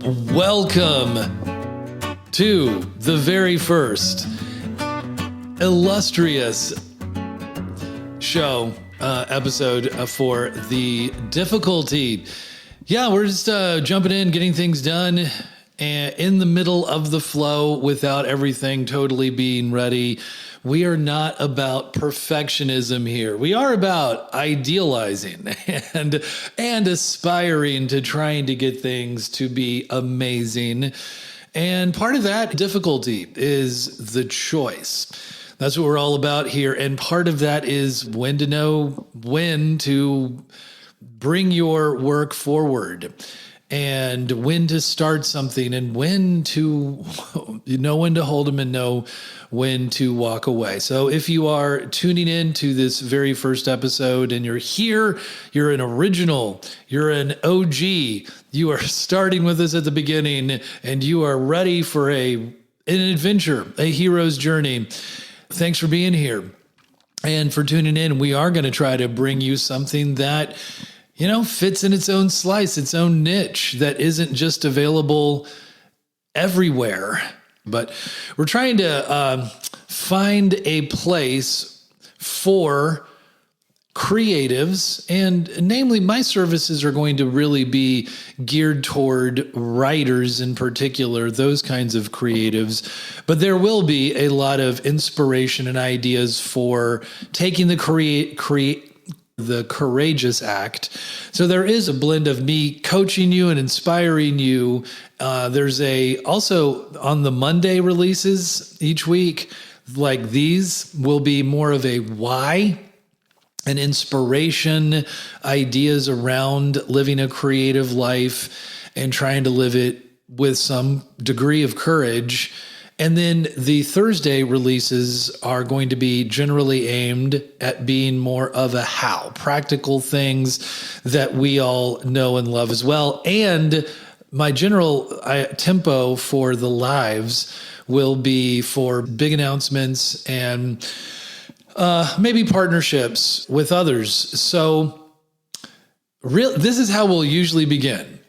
Welcome to the very first illustrious show episode for the difficulty. Yeah, we're just jumping in, getting things done and in the middle of the flow without everything totally being ready. We are not about perfectionism here. We are about idealizing and aspiring to trying to get things to be amazing. And part of that difficulty is the choice. That's what we're all about here. And part of that is when to know when to bring your work forward and when to start something and when to know when to hold them and know when to walk away. So if you are tuning in to this very first episode and you're here, you're an original, you're an OG, you are starting with us at the beginning and you are ready for an adventure, a hero's journey. Thanks for being here and for tuning in. We are going to try to bring you something that fits in its own slice, its own niche that isn't just available everywhere. But we're trying to find a place for creatives, and namely my services are going to really be geared toward writers in particular, those kinds of creatives. But there will be a lot of inspiration and ideas for taking the courageous act. So there is a blend of me coaching you and inspiring you. There's also on the Monday releases each week, like these will be more of a why, an inspiration, ideas around living a creative life and trying to live it with some degree of courage. And then the Thursday releases are going to be generally aimed at being more of a how, practical things that we all know and love as well. And my general tempo for the lives will be for big announcements and maybe partnerships with others. So this is how we'll usually begin.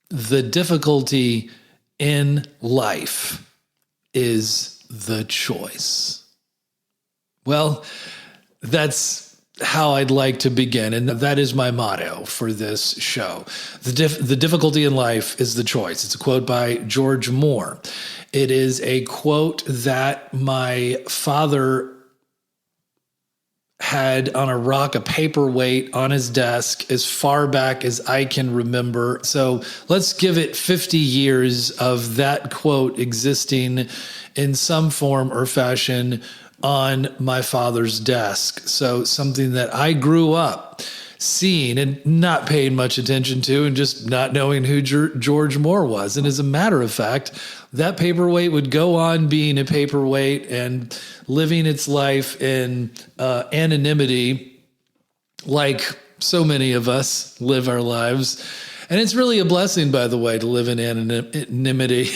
The difficulty in life is the choice. Well, that's how I'd like to begin. And that is my motto for this show. The difficulty in life is the choice. It's a quote by George Moore. It is a quote that my father had on a rock, a paperweight on his desk as far back as I can remember. So let's give it 50 years of that quote existing in some form or fashion on my father's desk. So something that I grew up seeing and not paying much attention to and just not knowing who George Moore was. And as a matter of fact, that paperweight would go on being a paperweight and living its life in anonymity like so many of us live our lives. And it's really a blessing, by the way, to live in anonymity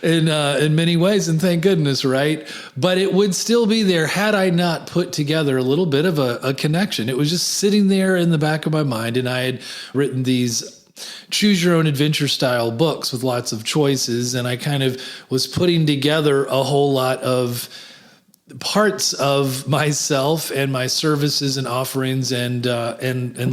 in many ways. And thank goodness, right? But it would still be there had I not put together a little bit of a connection. It was just sitting there in the back of my mind. And I had written these choose your own adventure style books with lots of choices. And I kind of was putting together a whole lot of parts of myself and my services and offerings and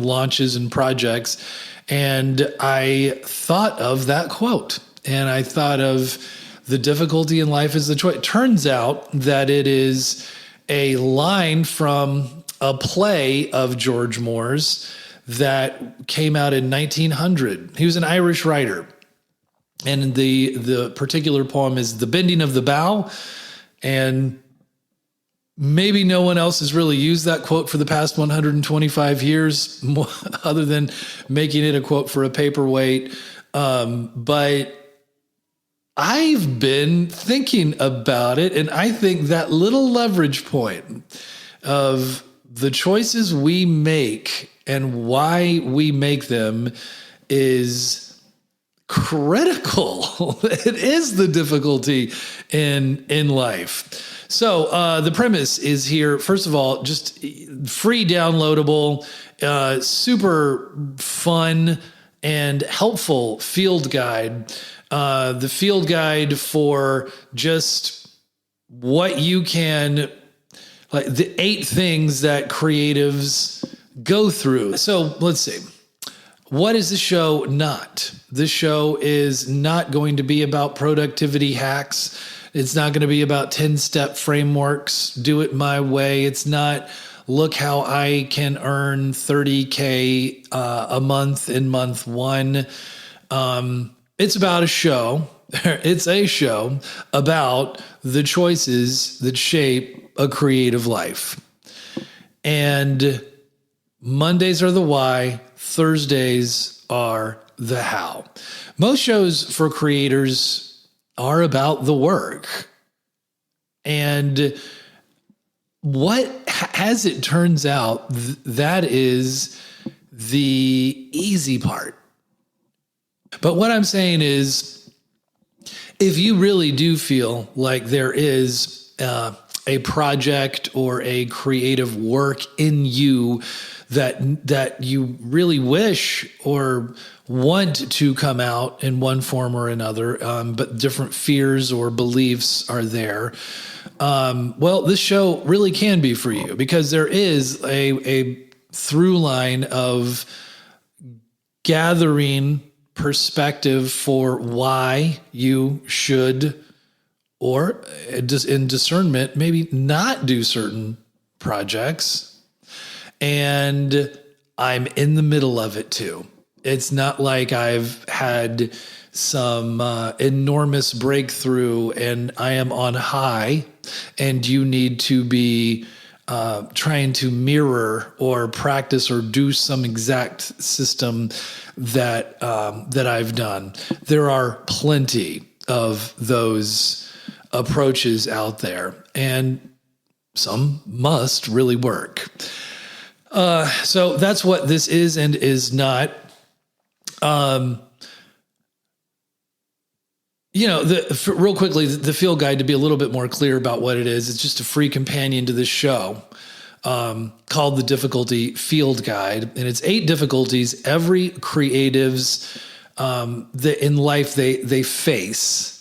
launches and projects. And I thought of that quote, and I thought of the difficulty in life is the choice. It turns out that it is a line from a play of George Moore's that came out in 1900. He was an Irish writer, and the particular poem is The Bending of the Bow, and maybe no one else has really used that quote for the past 125 years, other than making it a quote for a paperweight. But I've been thinking about it, and I think that little leverage point of the choices we make and why we make them is critical. It is the difficulty in life. So the premise is here, first of all, just free downloadable, super fun and helpful field guide. The field guide for just what you can, like the 8 things that creatives go through. So let's see. What is the show not? This show is not going to be about productivity hacks. It's not going to be about 10-step frameworks. Do it my way. It's not, look how I can earn $30K a month in month 1. It's about a show. It's a show about the choices that shape a creative life. And Mondays are the why, Thursdays are the how. Most shows for creators are about the work. And what, as it turns out, that is the easy part. But what I'm saying is, if you really do feel like there is a project or a creative work in you that you really wish or want to come out in one form or another, but different fears or beliefs are there, well, this show really can be for you, because there is a through line of gathering perspective for why you should, or in discernment, maybe not do certain projects. And I'm in the middle of it too. It's not like I've had some enormous breakthrough and I am on high and you need to be trying to mirror or practice or do some exact system that I've done. There are plenty of those approaches out there, and some must really work. So that's what this is and is not. Real quickly, the field guide, to be a little bit more clear about what it is, it's just a free companion to this show called the Difficulty Field Guide. And it's 8 difficulties every creatives in life they face.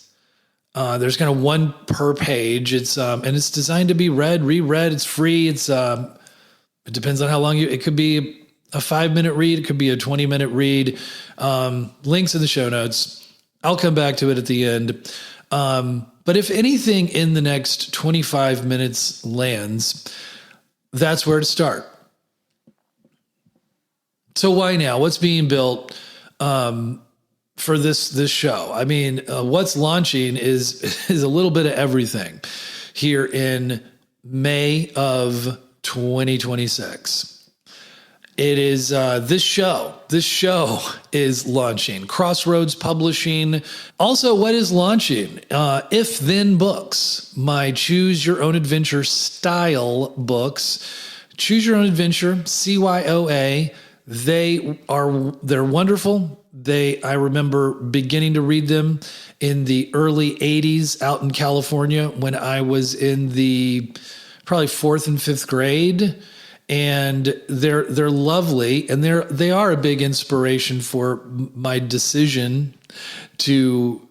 There's kind of one per page. It's and it's designed to be read, reread. It's free. It depends on how long it could be a 5-minute read. It could be a 20-minute read. Links in the show notes. I'll come back to it at the end. But if anything in the next 25 minutes lands, that's where to start. So why now? What's being built for this show? I mean, what's launching is a little bit of everything here in May of 2026. It is this show. This show is launching. Crossroads Publishing. Also, what is launching? If Then Books, my Choose Your Own Adventure style books. Choose Your Own Adventure, CYOA. They're wonderful. I remember beginning to read them in the early 80s out in California when I was in the probably 4th and 5th grade. And they're lovely, and they are a big inspiration for my decision to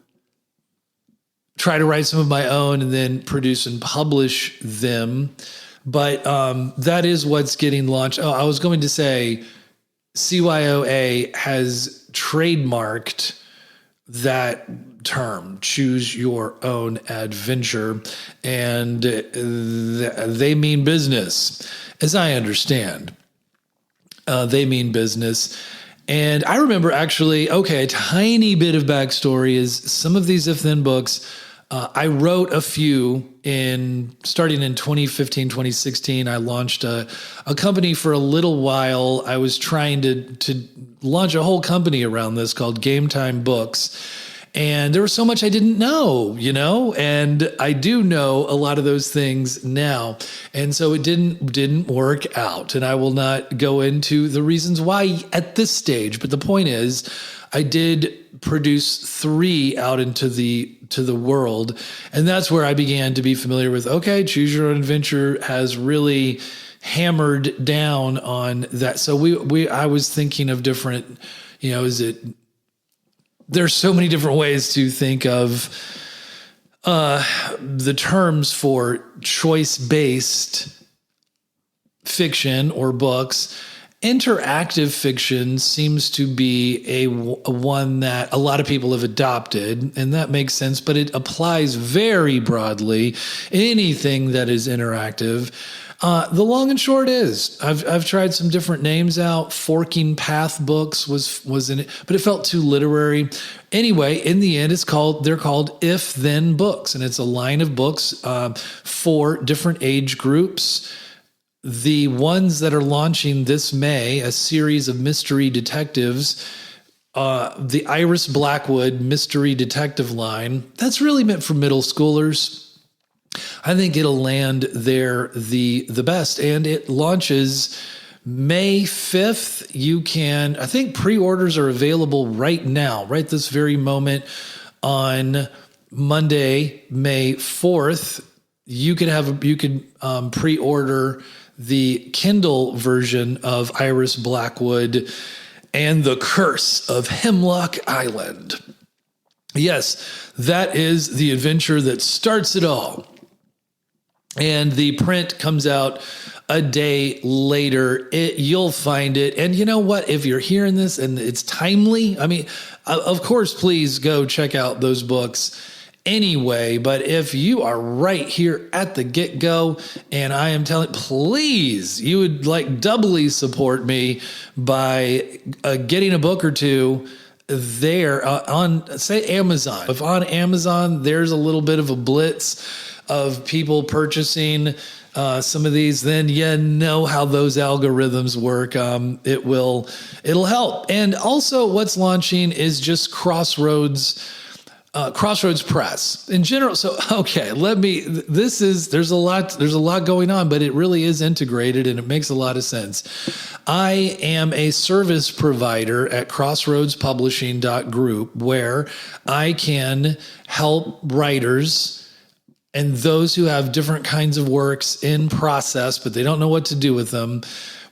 try to write some of my own and then produce and publish them. But that is what's getting launched. Oh, I was going to say CYOA has trademarked that term, Choose Your Own Adventure, and they mean business. As I understand, they mean business. And I remember actually, a tiny bit of backstory is some of these If Then books, I wrote a few starting in 2015, 2016. I launched a company for a little while. I was trying to launch a whole company around this called Game Time Books. And there was so much I didn't know, and I do know a lot of those things now. And so it didn't work out. And I will not go into the reasons why at this stage. But the point is, I did produce 3 out into the world. And that's where I began to be familiar with, Choose Your Own Adventure has really hammered down on that. So I was thinking of different, there's so many different ways to think of the terms for choice-based fiction or books. Interactive fiction seems to be a one that a lot of people have adopted, and that makes sense, but it applies very broadly. Anything that is interactive. The long and short is, I've tried some different names out. Forking Path Books was in it, but it felt too literary. Anyway, in the end, they're called If Then Books, and it's a line of books for different age groups. The ones that are launching this May, a series of mystery detectives, the Iris Blackwood mystery detective line, that's really meant for middle schoolers. I think it'll land there the best, and it launches May 5th. I think pre-orders are available right now, right this very moment on Monday, May 4th. You could pre-order the Kindle version of Iris Blackwood and the Curse of Hemlock Island. Yes, that is the adventure that starts it all. And the print comes out a day later. You'll find it. And you know what? If you're hearing this and it's timely, of course, please go check out those books anyway. But if you are right here at the get-go, and I am telling, please, you would doubly support me by getting a book or two there on, say, Amazon. If on Amazon there's a little bit of a blitz of people purchasing some of these, then you know how those algorithms work. It'll help. And also what's launching is just Crossroads Press in general. So, okay, there's a lot going on, but it really is integrated and it makes a lot of sense. I am a service provider at crossroadspublishing.group, where I can help writers and those who have different kinds of works in process, but they don't know what to do with them.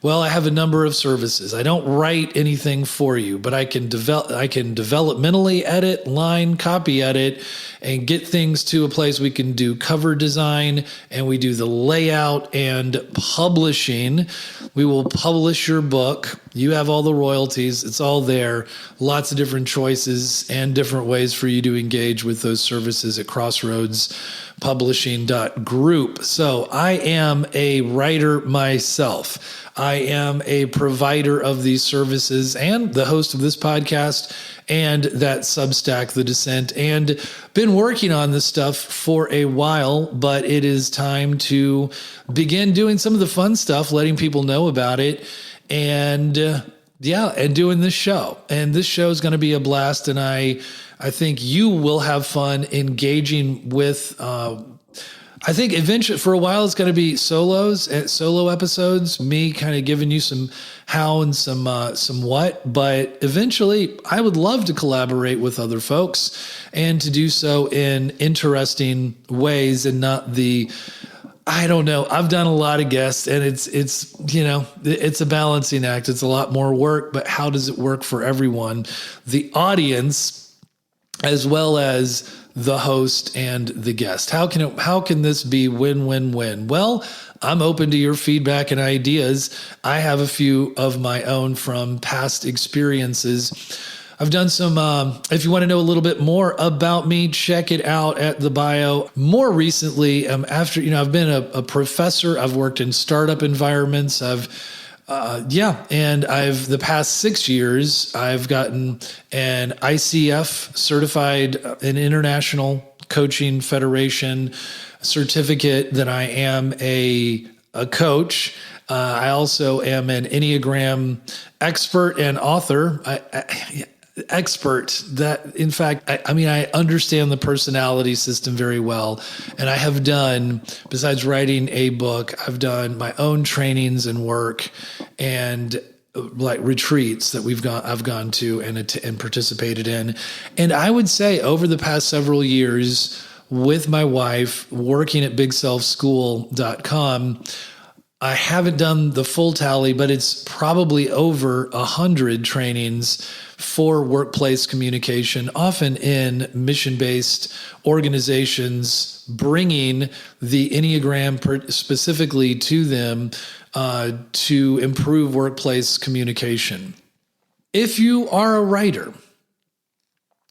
Well, I have a number of services. I don't write anything for you, but I can developmentally edit, line, copy edit, and get things to a place we can do cover design, and we do the layout and publishing. We will publish your book. You have all the royalties. It's all there. Lots of different choices and different ways for you to engage with those services at crossroadspublishing.group. So I am a writer myself. I am a provider of these services and the host of this podcast and that Substack, The Descent, and been working on this stuff for a while, but it is time to begin doing some of the fun stuff, letting people know about it, and doing this show. And this show is going to be a blast, and I think you will have fun engaging with I think eventually, for a while, it's going to be solo episodes, me kind of giving you some how and some what. But eventually, I would love to collaborate with other folks and to do so in interesting ways and not I don't know. I've done a lot of guests, and it's a balancing act. It's a lot more work, but how does it work for everyone? The audience, as well as the host and the guest. How can this be win-win-win? Well, I'm open to your feedback and ideas. I have a few of my own from past experiences. I've done some, if you want to know a little bit more about me, check it out at the bio. More recently, I've been a professor. I've worked in startup environments. And the past 6 years, I've gotten an ICF certified, an International Coaching Federation certificate that I am a coach. I also am an Enneagram expert and author. Expert that, in fact, I understand the personality system very well. And I have done, besides writing a book, I've done my own trainings and work and retreats that I've gone to and participated in. And I would say over the past several years with my wife working at bigselfschool.com, I haven't done the full tally, but it's probably over 100 trainings for workplace communication, often in mission-based organizations, bringing the Enneagram specifically to them to improve workplace communication. If you are a writer,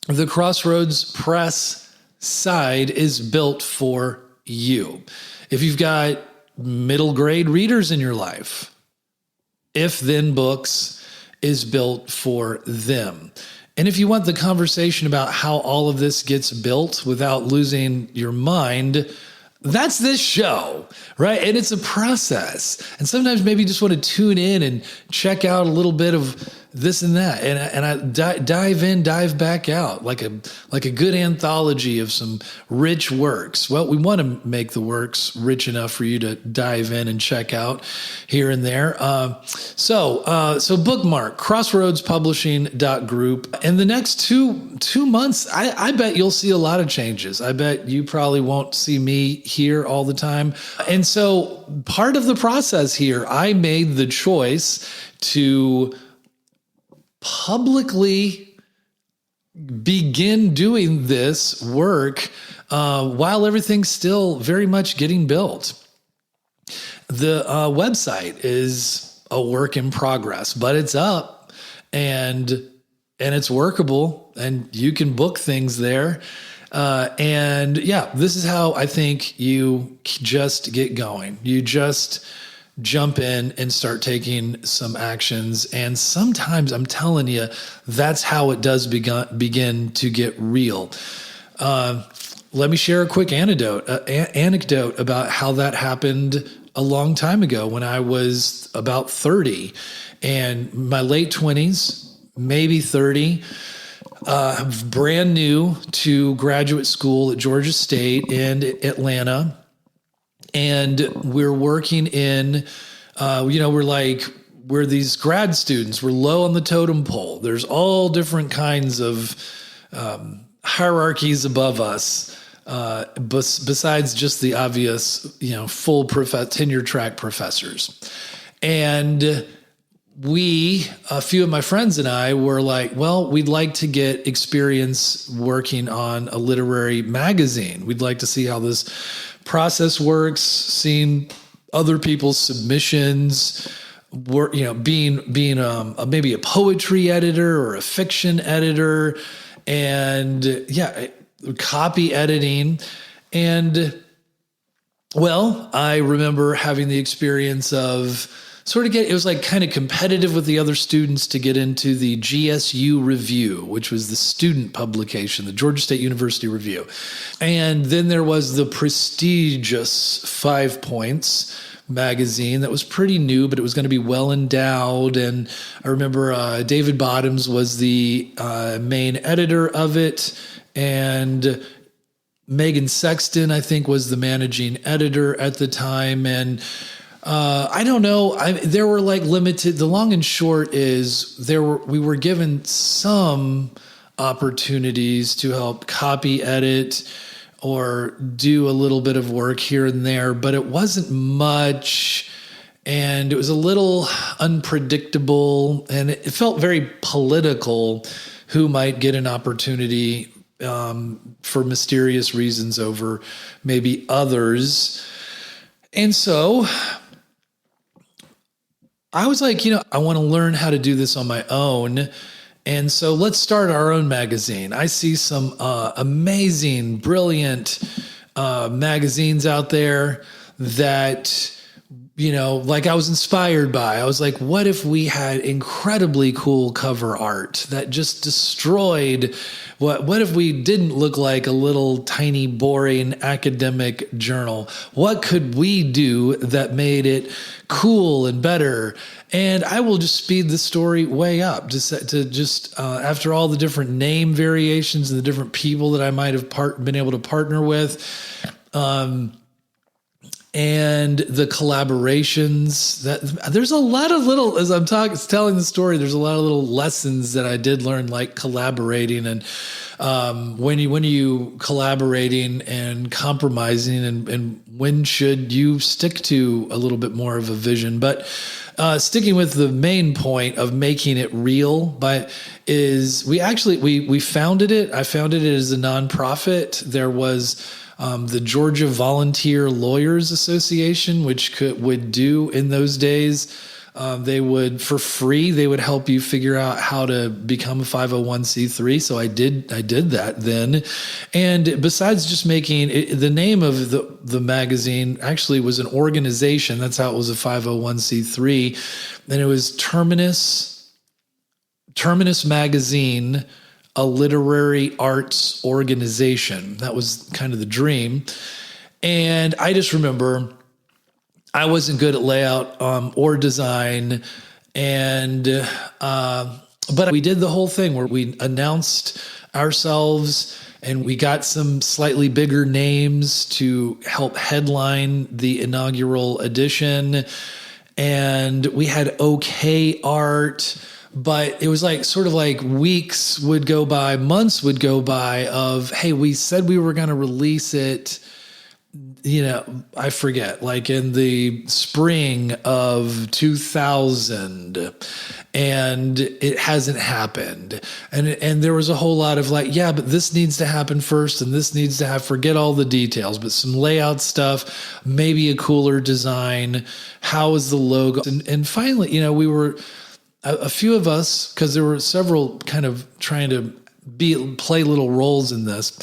the Crossroads Press side is built for you. If you've got middle grade readers in your life, If Then Books is built for them. And if you want the conversation about how all of this gets built without losing your mind, that's this show, right? And it's a process. And sometimes maybe you just want to tune in and check out a little bit of this and that. And I dive in, dive back out like a good anthology of some rich works. Well, we want to make the works rich enough for you to dive in and check out here and there. So bookmark crossroadspublishing.group. In the next two months, I bet you'll see a lot of changes. I bet you probably won't see me here all the time. And so part of the process here, I made the choice to publicly begin doing this work while everything's still very much getting built. The website is a work in progress, but it's up and it's workable, and you can book things there. And yeah, this is how I think you just get going. You just jump in and start taking some actions. And sometimes, I'm telling you, that's how it does begin to get real. Let me share a quick anecdote about how that happened a long time ago when I was about 30 and my late 20s, maybe 30. Brand new to graduate school at Georgia State in Atlanta. And we're working in, we're these grad students. We're low on the totem pole. There's all different kinds of hierarchies above us, besides just the obvious, full tenure track professors. And a few of my friends and I were like, well, we'd like to get experience working on a literary magazine. We'd like to see how this process works, seeing other people's submissions, being maybe a poetry editor or a fiction editor, and copy editing. And well, I remember having the experience of it was like kind of competitive with the other students to get into the GSU Review, which was the student publication, the Georgia State University Review. And then there was the prestigious 5 Points magazine that was pretty new, but it was going to be well endowed. And I remember David Bottoms was the main editor of it. And Megan Sexton, I think, was the managing editor at the time. And I don't know. There were limited. The long and short is we were given some opportunities to help copy edit or do a little bit of work here and there, but it wasn't much, and it was a little unpredictable, and it felt very political. Who might get an opportunity for mysterious reasons over maybe others, and so I was like, I want to learn how to do this on my own. And so let's start our own magazine. I see some amazing, brilliant magazines out there that, I was inspired by. I was like, what if we had incredibly cool cover art that just destroyed what if we didn't look like a little tiny, boring academic journal? What could we do that made it cool and better? And I will just speed the story way up to after all the different name variations and the different people that I might have been able to partner with. And the collaborations there's a lot of little, as I'm telling the story, there's a lot of little lessons that I did learn, like collaborating. And When are you collaborating and compromising, and when should you stick to a little bit more of a vision? But sticking with the main point of making it real, is we founded it. I founded it as a nonprofit. There was the Georgia Volunteer Lawyers Association, which would do in those days. They would, for free, they would help you figure out how to become a 501c3. So I did that then. And besides just making it, the name of the magazine actually was an organization. That's how it was a 501c3. And it was Terminus Magazine, a literary arts organization. That was kind of the dream. And I just remember I wasn't good at layout or design, but we did the whole thing where we announced ourselves and we got some slightly bigger names to help headline the inaugural edition, and we had okay art. But it was sort of like weeks would go by, months would go by of, hey, we said we were going to release it, I forget, like in the spring of 2000, and it hasn't happened. And there was a whole lot of but this needs to happen first, and this needs to forget all the details, but some layout stuff, maybe a cooler design. How is the logo? And finally, we were, a few of us, because there were several kind of trying to play little roles in this.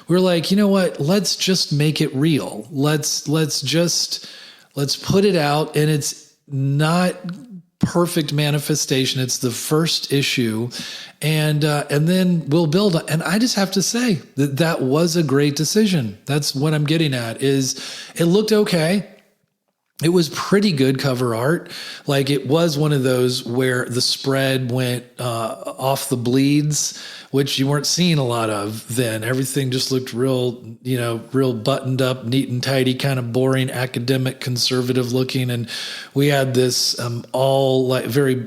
We're like, you know what? Let's just make it real. Let's put it out, and it's not perfect manifestation. It's the first issue, and then we'll build. And I just have to say that was a great decision. That's what I'm getting at. Is it looked okay. It was pretty good cover art. It was one of those where the spread went off the bleeds, which you weren't seeing a lot of then. Everything just looked real buttoned up, neat and tidy, kind of boring, academic, conservative looking. And we had this very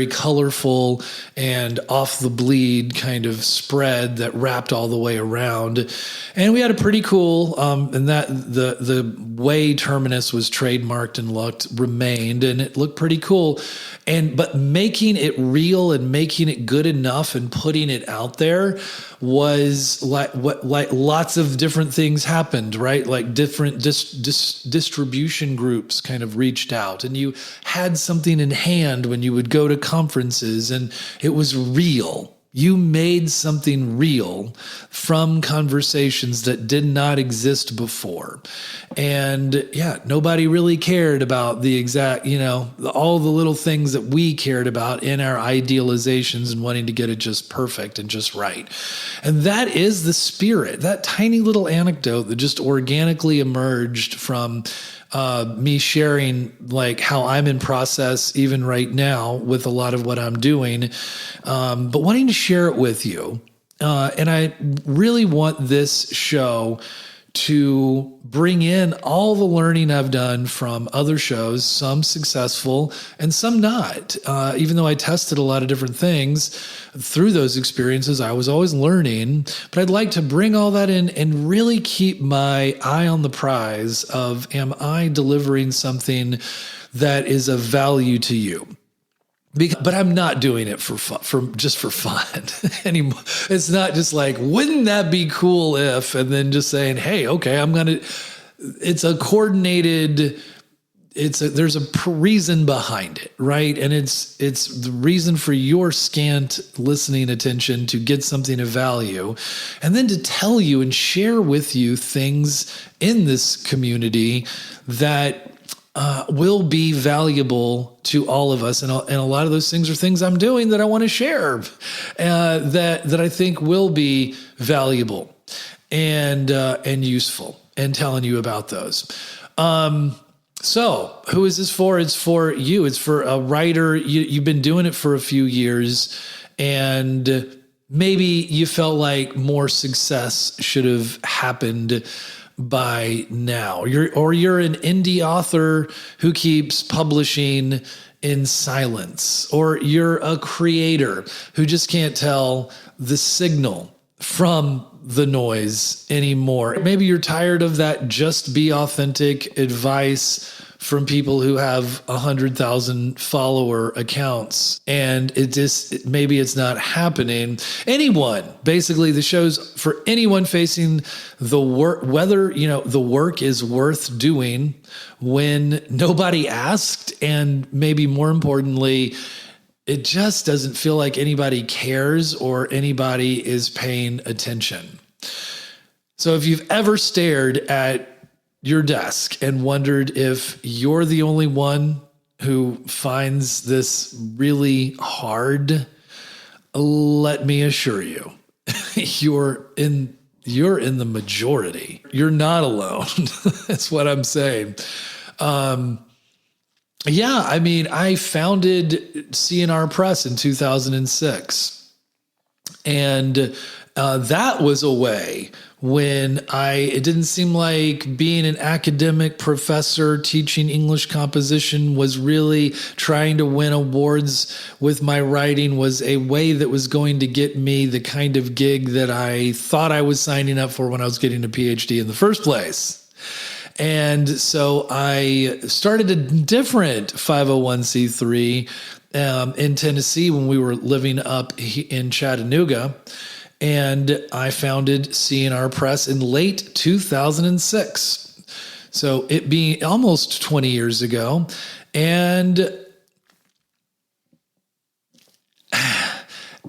colorful and off the bleed kind of spread that wrapped all the way around. And we had a pretty cool, and that the way Terminus was trademarked and remained, and it looked pretty cool. But making it real and making it good enough and putting it out there was lots of different things happened, right? Like different distribution groups kind of reached out, and you had something in hand when you would go to conferences, and it was real. You made something real from conversations that did not exist before. And nobody really cared about the exact, all the little things that we cared about in our idealizations and wanting to get it just perfect and just right. And that is the spirit, that tiny little anecdote that just organically emerged from me sharing how I'm in process even right now with a lot of what I'm doing, but wanting to share it with you. And I really want this show to bring in all the learning I've done from other shows, some successful and some not. Even though I tested a lot of different things through those experiences, I was always learning. But I'd like to bring all that in and really keep my eye on the prize of, am I delivering something that is of value to you? But I'm not doing it for fun anymore. It's not just wouldn't that be cool if, and then just saying, hey, okay, it's a coordinated, there's a reason behind it, right? And it's the reason for your scant listening attention to get something of value, and then to tell you and share with you things in this community that will be valuable to all of us. And a lot of those things are things I'm doing that I want to share, that I think will be valuable and useful, and telling you about those. So who is this for? It's for you. It's for a writer. You've been doing it for a few years, and maybe you felt like more success should have happened by now. You're an indie author who keeps publishing in silence, or you're a creator who just can't tell the signal from the noise anymore. Maybe you're tired of that just be authentic advice from people who have 100,000 follower accounts, and maybe it's not happening. Basically the show's for anyone facing the work, whether, the work is worth doing when nobody asked, and maybe more importantly, it just doesn't feel like anybody cares or anybody is paying attention. So if you've ever stared at your desk and wondered if you're the only one who finds this really hard, let me assure you, you're in the majority. You're not alone. That's what I'm saying. I founded C&R Press in 2006. And that was a way when it didn't seem like being an academic professor teaching English composition was really trying to win awards with my writing was a way that was going to get me the kind of gig that I thought I was signing up for when I was getting a PhD in the first place. And so I started a different 501c3 in Tennessee when we were living up in Chattanooga. And I founded C&R Press in late 2006. So it being almost 20 years ago. And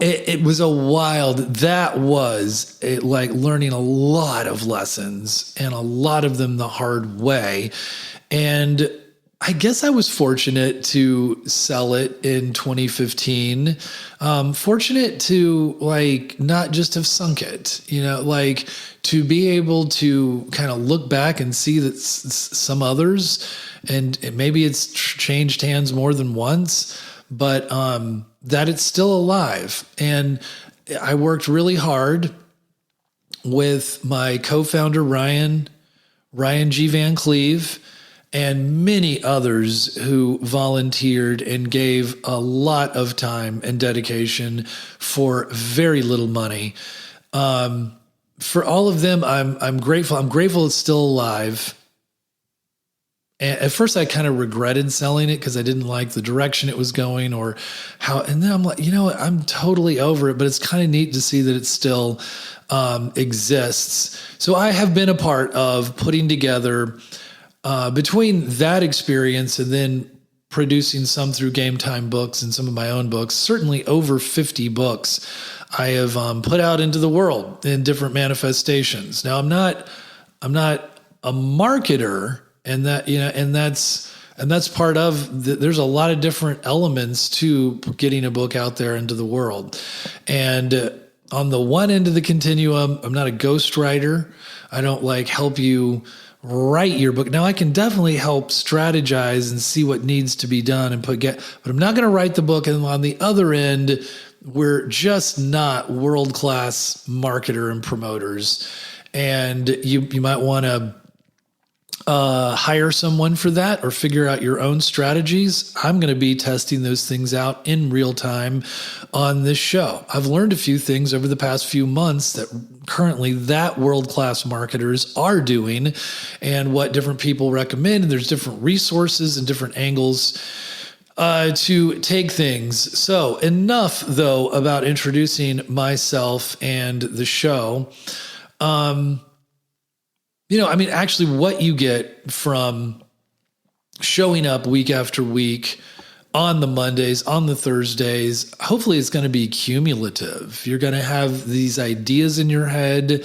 it was like learning a lot of lessons, and a lot of them the hard way. And I guess I was fortunate to sell it in 2015. Fortunate to not just have sunk it, to be able to kind of look back and see that some others, and maybe it's changed hands more than once, but that it's still alive. And I worked really hard with my co-founder, Ryan G. Van Cleve, and many others who volunteered and gave a lot of time and dedication for very little money. For all of them, I'm grateful. I'm grateful it's still alive. And at first I kind of regretted selling it because I didn't like the direction it was going or how, and then I'm like, I'm totally over it, but it's kind of neat to see that it still exists. So I have been a part of putting together between that experience and then producing some through Game Time Books and some of my own books, certainly over 50 books I have put out into the world in different manifestations. Now I'm not a marketer, and that's part of there's a lot of different elements to getting a book out there into the world. And on the one end of the continuum, I'm not a ghostwriter. I don't help you write your book. Now I can definitely help strategize and see what needs to be done but I'm not going to write the book. And on the other end, we're just not world-class marketer and promoters. And you might want to hire someone for that or figure out your own strategies. I'm going to be testing those things out in real time on this show. I've learned a few things over the past few months that currently that world-class marketers are doing and what different people recommend. And there's different resources and different angles to take things. So enough though about introducing myself and the show. Actually what you get from showing up week after week on the Mondays, on the Thursdays, hopefully it's going to be cumulative. You're going to have these ideas in your head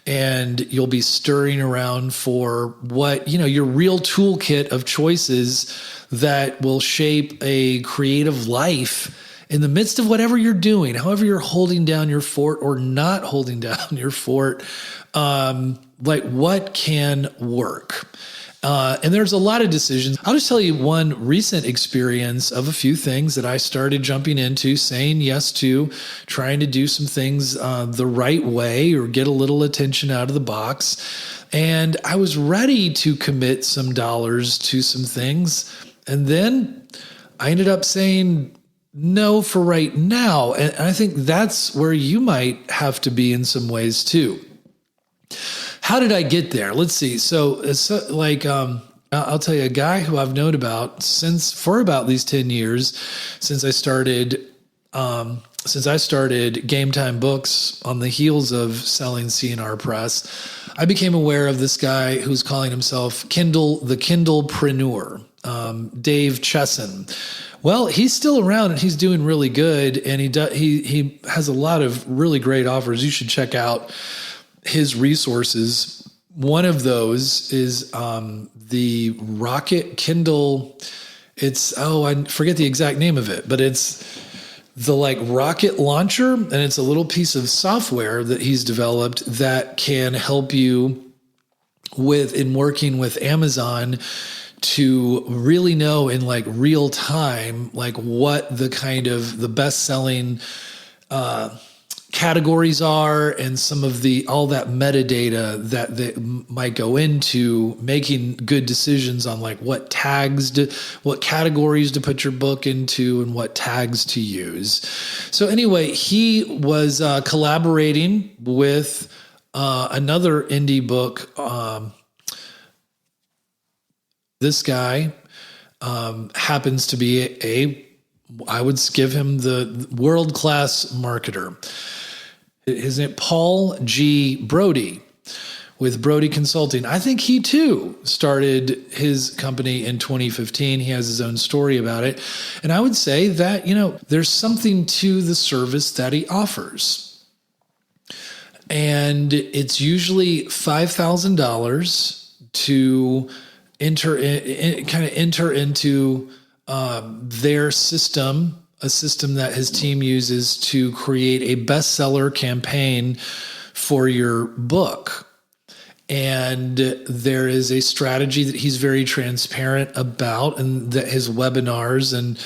and you'll be stirring around for what, your real toolkit of choices that will shape a creative life in the midst of whatever you're doing, however you're holding down your fort or not holding down your fort. What can work? And there's a lot of decisions. I'll just tell you one recent experience of a few things that I started jumping into, saying yes to, trying to do some things the right way or get a little attention out of the box. And I was ready to commit some dollars to some things. And then I ended up saying, know for right now. And I think that's where you might have to be in some ways too. How did I get there? Let's see. So I'll tell you, a guy who I've known about for about these 10 years, since I started Game Time Books on the heels of selling C&R Press, I became aware of this guy who's calling himself the Kindlepreneur, Dave Chesson. Well, he's still around and he's doing really good, and he has a lot of really great offers. You should check out his resources. One of those is the Rocket Kindle. I forget the exact name of it, but it's the rocket launcher, and it's a little piece of software that he's developed that can help you in working with Amazon to really know in real time what the best-selling categories are, and some of all that metadata that might go into making good decisions on what categories to put your book into and what tags to use. So anyway, he was collaborating with another indie book. This guy happens to be I would give him the world-class marketer. His name, Paul G. Brody, with Brody Consulting. I think he too started his company in 2015. He has his own story about it. And I would say that, there's something to the service that he offers. And it's usually $5,000 to enter into their system, a system that his team uses to create a bestseller campaign for your book. And there is a strategy that he's very transparent about, and that his webinars and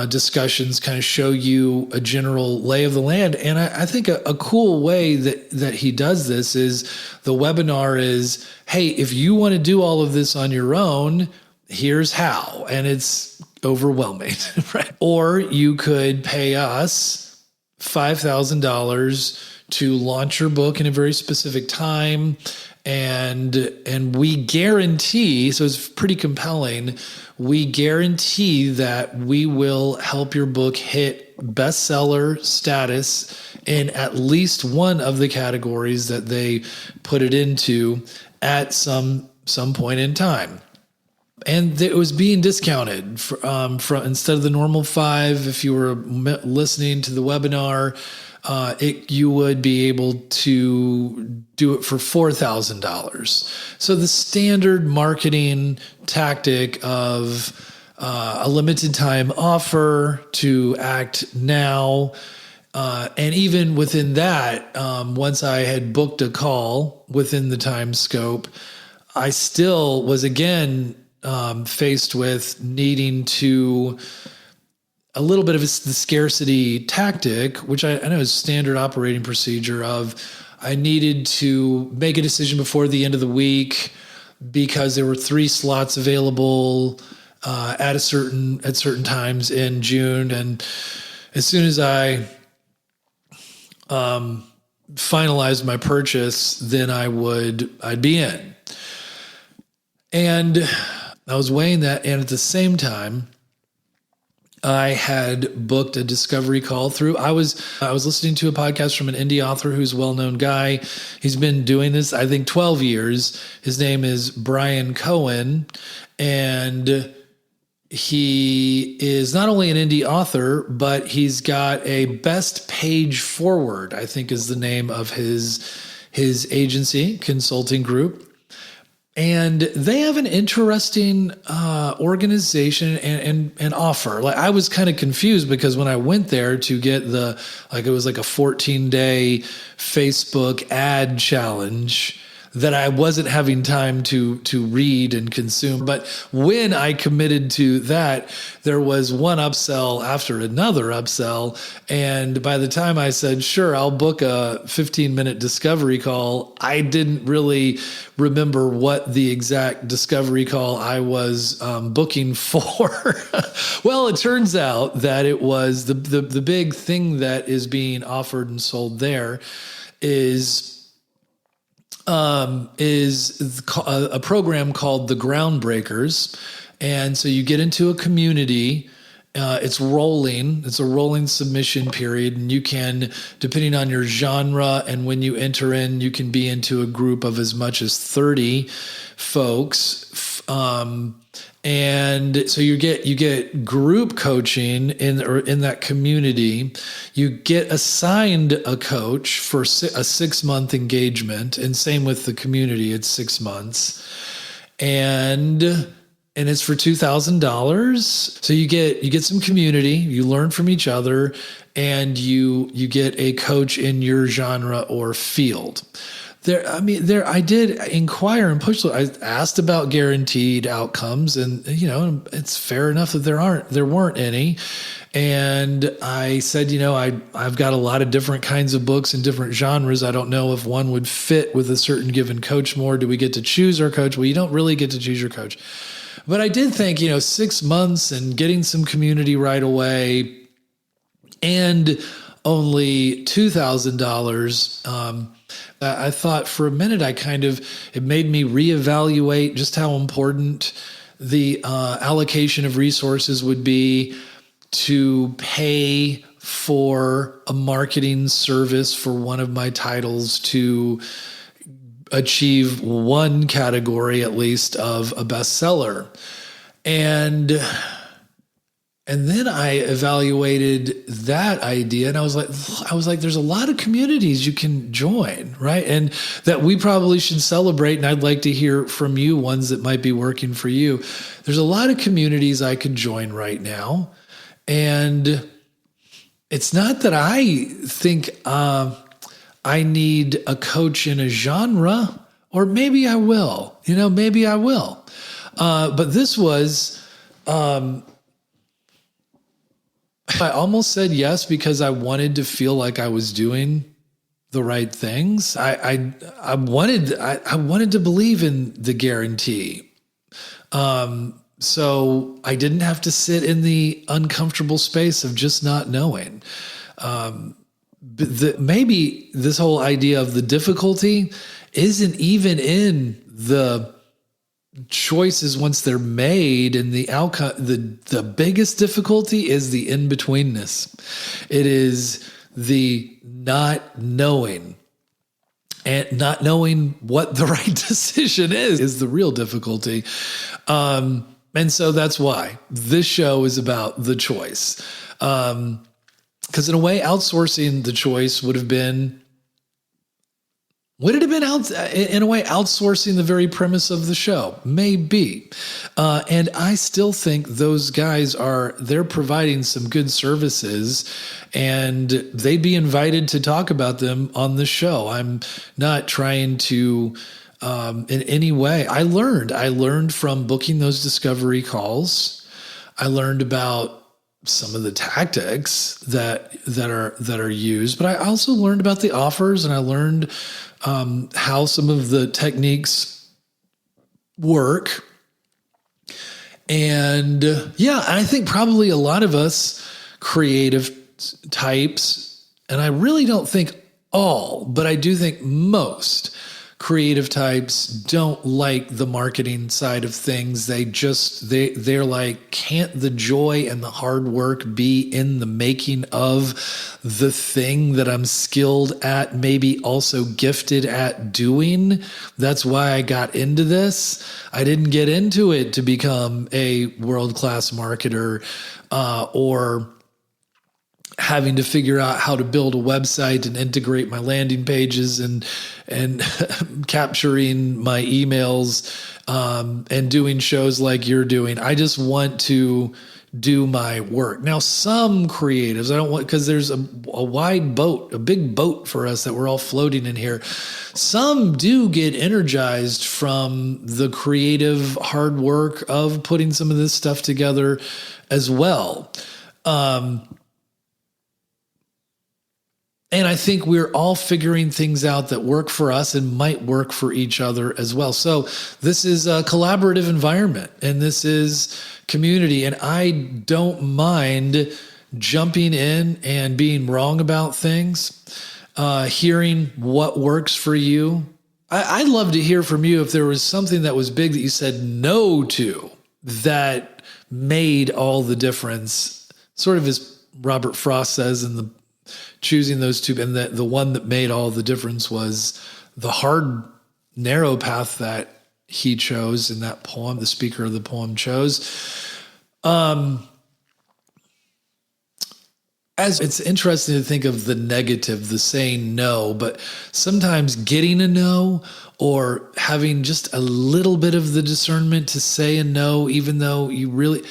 discussions kind of show you a general lay of the land. And I think a cool way that he does this is the webinar is, hey, if you want to do all of this on your own, here's how. And it's overwhelming, right? Or you could pay us $5,000 to launch your book in a very specific time. And we guarantee, so it's pretty compelling, we guarantee that we will help your book hit bestseller status in at least one of the categories that they put it into at some point in time. And it was being discounted from instead of the normal $5. If you were listening to the webinar, you would be able to do it for $4,000. So the standard marketing tactic of a limited time offer to act now. And even within that, once I had booked a call within the time scope, I still was again faced with needing to a little bit of the scarcity tactic, which I know is standard operating procedure of I needed to make a decision before the end of the week because there were 3 slots available at certain times in June. And as soon as I finalized my purchase, then I'd be in. And I was weighing that, and at the same time, I had booked a discovery call through. I was listening to a podcast from an indie author who's a well-known guy. He's been doing this, I think, 12 years. His name is Brian Cohen, and he is not only an indie author, but he's got a Best Page Forward, I think is the name of his agency, consulting group. And they have an interesting organization and offer. I was kind of confused because when I went there to get it was like a 14-day Facebook ad challenge. that I wasn't having time to read and consume. But when I committed to that, there was one upsell after another upsell. And by the time I said, sure, I'll book a 15-minute discovery call, I didn't really remember what the exact discovery call I was booking for. Well, it turns out that it was the big thing that is being offered and sold there is a program called the Groundbreakers. And so you get into a community, it's rolling, it's a rolling submission period. And you can, depending on your genre and when you enter in, you can be into a group of as much as 30 folks. And so you get group coaching in that community. You get assigned a coach for a 6-month engagement, and same with the community. It's 6 months, and it's for $2,000. So you get some community. You learn from each other, and you get a coach in your genre or field. I did inquire and push. I asked about guaranteed outcomes, and it's fair enough that there weren't any. And I said, I've got a lot of different kinds of books and different genres. I don't know if one would fit with a certain given coach more. Do we get to choose our coach? Well, you don't really get to choose your coach. But I did think, 6 months and getting some community right away, and only $2,000. I thought for a minute, it made me reevaluate just how important the allocation of resources would be to pay for a marketing service for one of my titles to achieve one category, at least, of a bestseller. And then I evaluated that idea, and I was like, there's a lot of communities you can join, right? And that we probably should celebrate. And I'd like to hear from you, ones that might be working for you. There's a lot of communities I could join right now. And it's not that I think I need a coach in a genre, or maybe I will, maybe I will. But this was, I almost said yes because I wanted to feel like I was doing the right things. I wanted to believe in the guarantee. So I didn't have to sit in the uncomfortable space of just not knowing. Maybe this whole idea of the difficulty isn't even in the choices once they're made, and the outcome. The biggest difficulty is the in-betweenness. It is the not knowing, and not knowing what the right decision is the real difficulty. And so that's why this show is about the choice. Because in a way, outsourcing the choice would it have been in a way outsourcing the very premise of the show? Maybe. And I still think those guys they're providing some good services, and they'd be invited to talk about them on the show. I'm not trying to, in any way. I learned from booking those discovery calls. I learned about some of the tactics that are used, but I also learned about the offers, and I learned how some of the techniques work. And I think probably a lot of us creative types, and I really don't think all, but I do think most creative types don't like the marketing side of things. They're like, can't the joy and the hard work be in the making of the thing that I'm skilled at, maybe also gifted at doing? That's why I got into this. I didn't get into it to become a world-class marketer, or having to figure out how to build a website and integrate my landing pages and capturing my emails, and doing shows like you're doing. I just want to do my work. Now, some creatives, I don't want, because there's a wide boat, a big boat for us that we're all floating in here. Some do get energized from the creative hard work of putting some of this stuff together as well. And I think we're all figuring things out that work for us and might work for each other as well. So this is a collaborative environment, and this is community. And I don't mind jumping in and being wrong about things, hearing what works for you. I'd love to hear from you if there was something that was big that you said no to that made all the difference. Sort of as Robert Frost says in the choosing those two, and the one that made all the difference was the hard, narrow path that he chose in that poem, the speaker of the poem chose. As it's interesting to think of the negative, the saying no, but sometimes getting a no or having just a little bit of the discernment to say a no, even though you really...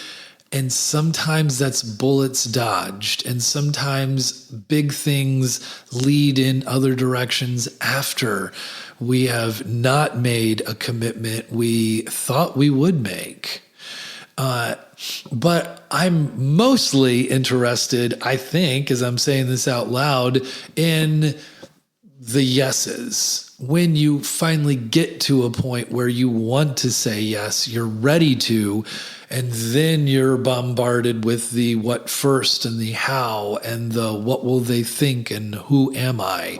And sometimes that's bullets dodged, and sometimes big things lead in other directions after we have not made a commitment we thought we would make. But I'm mostly interested, I think, as I'm saying this out loud, in the yeses. When you finally get to a point where you want to say yes, you're ready to, and then you're bombarded with the what first and the how and the what will they think and who am I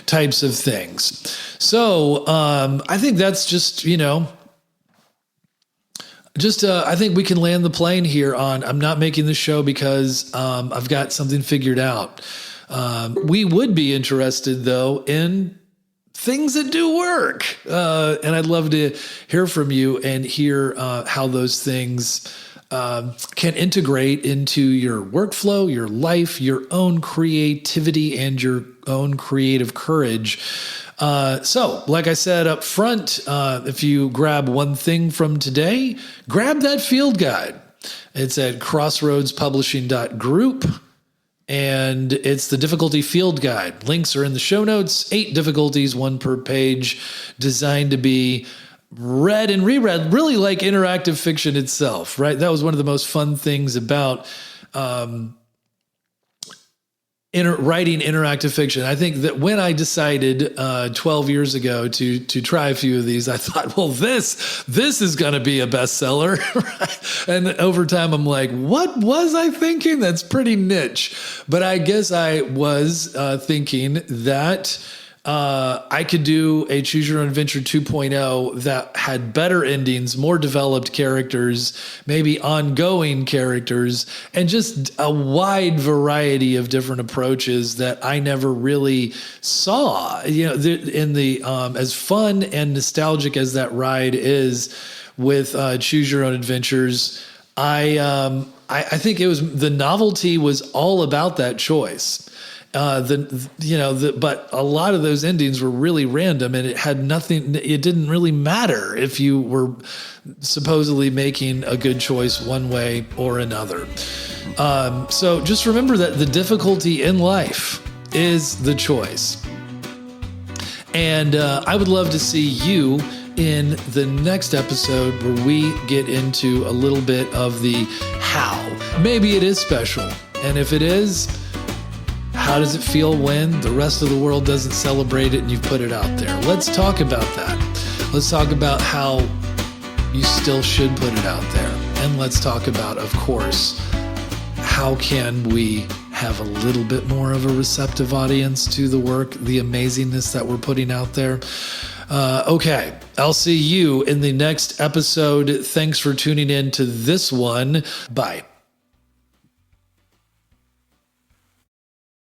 types of things. So I think that's just, I think we can land the plane here on I'm not making the show because I've got something figured out. We would be interested, though, in things that do work. And I'd love to hear from you and hear how those things can integrate into your workflow, your life, your own creativity, and your own creative courage. So, like I said up front, if you grab one thing from today, grab that field guide. It's at crossroadspublishing.group. And it's the difficulty field guide. Links are in the show notes. 8 difficulties, 1 per page, designed to be read and reread, really like interactive fiction itself, right? That was one of the most fun things about writing interactive fiction. I think that when I decided 12 years ago to try a few of these, I thought, well, this is going to be a bestseller. And over time, I'm like, what was I thinking? That's pretty niche. But I guess I was thinking that I could do a Choose Your Own Adventure 2.0 that had better endings, more developed characters, maybe ongoing characters, and just a wide variety of different approaches that I never really saw. In the as fun and nostalgic as that ride is with Choose Your Own Adventures, I think it was the novelty was all about that choice. But a lot of those endings were really random, and it had nothing. It didn't really matter if you were supposedly making a good choice one way or another. So just remember that the difficulty in life is the choice. And I would love to see you in the next episode where we get into a little bit of the how. Maybe it is special. And if it is, how does it feel when the rest of the world doesn't celebrate it and you put it out there? Let's talk about that. Let's talk about how you still should put it out there. And let's talk about, of course, how can we have a little bit more of a receptive audience to the work, the amazingness that we're putting out there. Okay, I'll see you in the next episode. Thanks for tuning in to this one. Bye.